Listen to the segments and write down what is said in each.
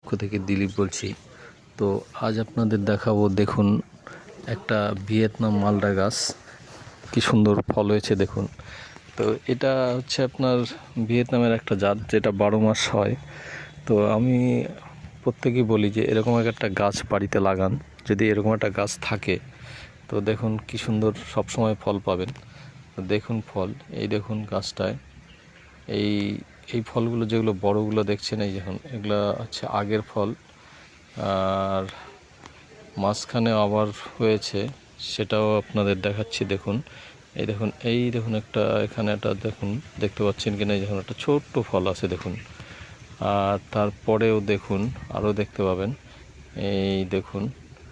থেকে দিলীপ বলছি। তো আজ আপনাদের দেখাবো, দেখুন একটা ভিয়েতনাম মালটা গাছ, কি সুন্দর ফল হয়েছে দেখুন। তো এটা হচ্ছে আপনার ভিয়েতনামের একটা জাত, যেটা 12 মাস হয়। তো আমি প্রত্যেকেই বলি যে এরকম একটা গাছ বাড়িতে লাগান, যদি এরকম একটা গাছ থাকে তো দেখুন কি সুন্দর সবসময় ফল পাবেন। দেখুন ফল, এই দেখুন গাছটায় এই এই ফলগুলো, যেগুলো বড়গুলো দেখছেন, এই দেখুন এগুলো হচ্ছে আগের ফল, আর মাঝখানে আবার হয়েছে, সেটাও আপনাদের দেখাচ্ছি। দেখুন এই দেখুন, এই দেখুন একটা, এখানে একটা দেখুন, দেখতে পাচ্ছেন কিনা, এই দেখুন একটা ছোট্ট ফল আছে দেখুন। আর তারপরেও দেখুন আরও দেখতে পাবেন, এই দেখুন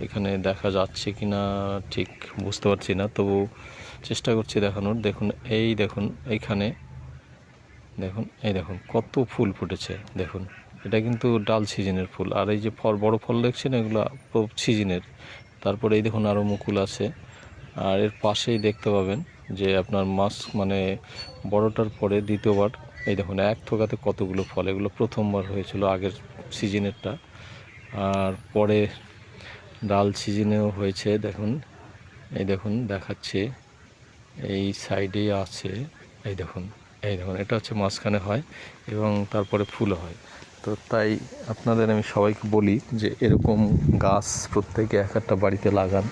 এখানে দেখা যাচ্ছে কিনা ঠিক বুঝতে পারছি না, তবু চেষ্টা করছি দেখানোর। দেখুন এই দেখুন এইখানে দেখুন, এই দেখুন কত ফুল ফুটেছে দেখুন। এটা কিন্তু ডাল সিজনের ফুল, আর এই যে ফল, বড় ফল দেখছেন, এগুলো সিজনের। তারপরে এই দেখুন আরও মুকুল আছে। আর এর পাশেই দেখতে পাবেন যে আপনার মাছ, মানে বড়টার পরে দ্বিতীয়বার এই দেখুন এক থোকাতে কতগুলো ফল, এগুলো প্রথমবার হয়েছিল আগের সিজনেরটা, আর পরে ডাল সিজনেও হয়েছে দেখুন। এই দেখুন দেখাচ্ছে, এই সাইডেই আছে, এই দেখুন, এই দেখুন এটা হচ্ছে মাঝখানে হয় এবং তারপরে ফুল হয়। তো তাই আপনাদের আমি সবাইকে বলি যে এরকম গাছ প্রত্যেকে এক একটা বাড়িতে লাগান।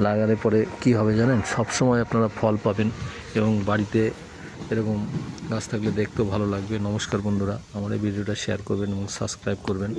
লাগালে পরে কি হবে জানেন, সবসময় আপনারা ফল পাবেন এবং বাড়িতে এরকম গাছ থাকলে দেখতেও ভালো লাগবে। নমস্কার বন্ধুরা, আমার এই ভিডিওটা শেয়ার করবেন এবং সাবস্ক্রাইব করবেন।